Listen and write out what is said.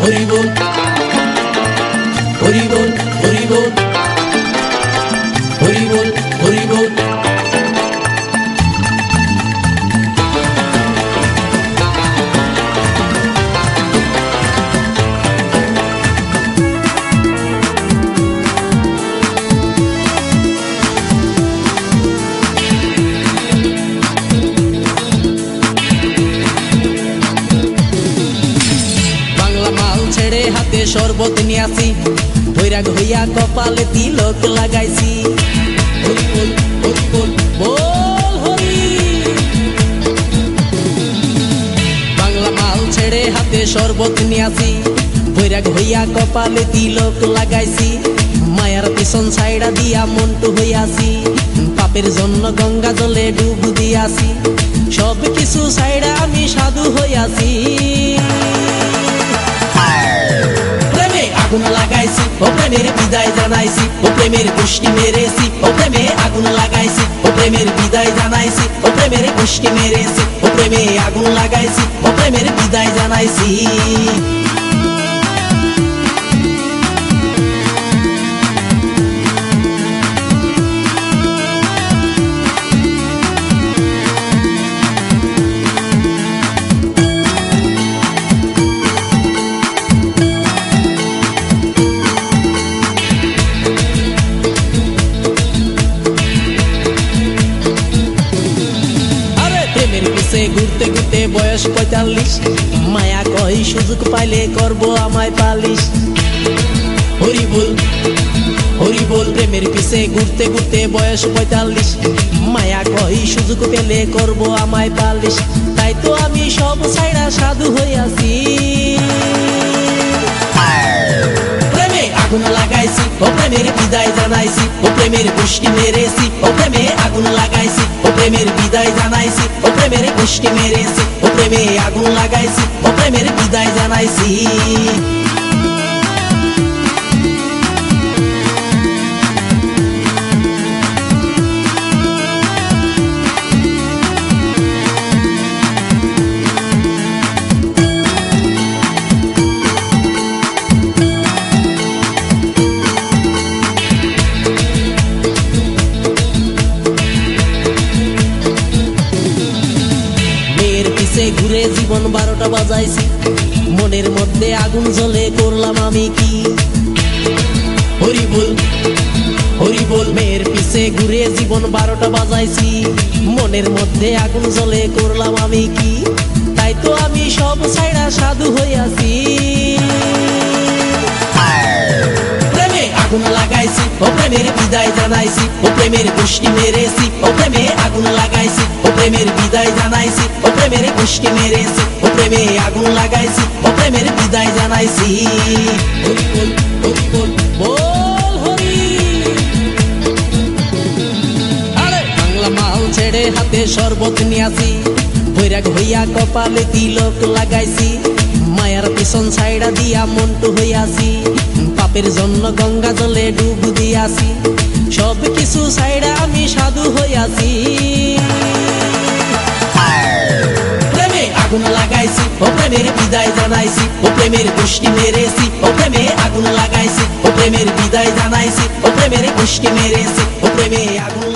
হরি বল হরি বল হরি বল হরি বল হরি বল। হাতে শরবত নিয়াছি বৈরাগ হইয়া কপালে তিলক লাগাইছি হরি বল হরি বল বল হরি। বাংলা মাল ছেড়ে হাতে শরবত নিয়াছি বৈরাগ হইয়া কপালে তিলক লাগাইছি মায়ার পিছন ছাইড়া দিয়া মন্টু হইয়াছি পাপের জন্য গঙ্গা জলে ডুব দিয়াছি সব কিছু ছাইড়া আমি সাধু হইয়াছি আগুন লাগাইছি ও প্রেমের বিদায় জানাইছি ও প্রেমের গোষ্ঠী মেরেছি ও প্রেমে আগুন লাগাইছি ও প্রেমের বিদায় জানাইছি ও প্রেমের গোষ্ঠী মেরেছি ও প্রেমে আগুন লাগাইছি ও প্রেমের বিদায় জানাইছি। ঘুরতে ঘুরতে বয়স ৪৫ মায়া কই সুযোগ পাইলে করব আমায় পালিশ হরি বল হরি বল। প্রেমের পিছে ঘুরতে ঘুরতে বয়স ৪৫ মায়া কই সুযোগ পেলে করব আমায় পালিশ তাই তো আমি সব ছাইড়া সাধু হইয়াছি প্রেমে আগুন লাগাইছি ও প্রেমের বিদায় জানাইছি ও প্রেমের গোষ্ঠী মেরেছি ও প্রেমে আগুন লাগাইছি ও প্রেমের বিদায় জানাইছি ও প্রেমের গোষ্ঠী মেরেছি ও প্রেমে আগুন লাগাইছি ও প্রেমের বিদায় জানাইছি। ঘুরে জীবন ১২টা বাজাইছি মনের মধ্যে আগুন জ্বলে করলাম আমি কি হরি বল হরি বল। মেয়ের পিছে ঘুরে জীবন ১২টা বাজাইছি মনের মধ্যে আগুন জ্বলে করলাম আমি কি তাই তো আমি সব ছাইড়া সাধু হইয়াছি প্রেমে আগুন লাগাইছি ও প্রেমের বিদায় জানাইছি ও প্রেমের গোষ্ঠী মেরেছি ও প্রেমে আগুন লাগাইছি ও প্রেমের বিদায় জানাইছি ও প্রেমের গোষ্ঠী মেরেছি ও প্রেমে আগুন লাগাইছি ও প্রেমের বিদায় জানাইছি হরি বল হরি বল বল হরি। আরে বাংলা মাল ছেড়ে হাতে শরবত নিয়াছি বৈরাগ হইয়া কপালে তিলক লাগাইছি মায়ার পিছন ছাইড়া দিয়া মন্টু হইয়াছি পাপের জন্য গঙ্গা জলে ডুব দিয়াছি সব কিছু ছাইড়া আমি সাধু হইয়াছি প্রেমে আগুন লাগাইছি ও প্রেমের বিদায় জানাইছি ও প্রেমের গোষ্ঠী মেরেছি ও প্রেমে আগুন লাগাইছি ও প্রেমের বিদায় জানাইছি ও প্রেমের গোষ্ঠী মেরেছি ও প্রেমে আগুন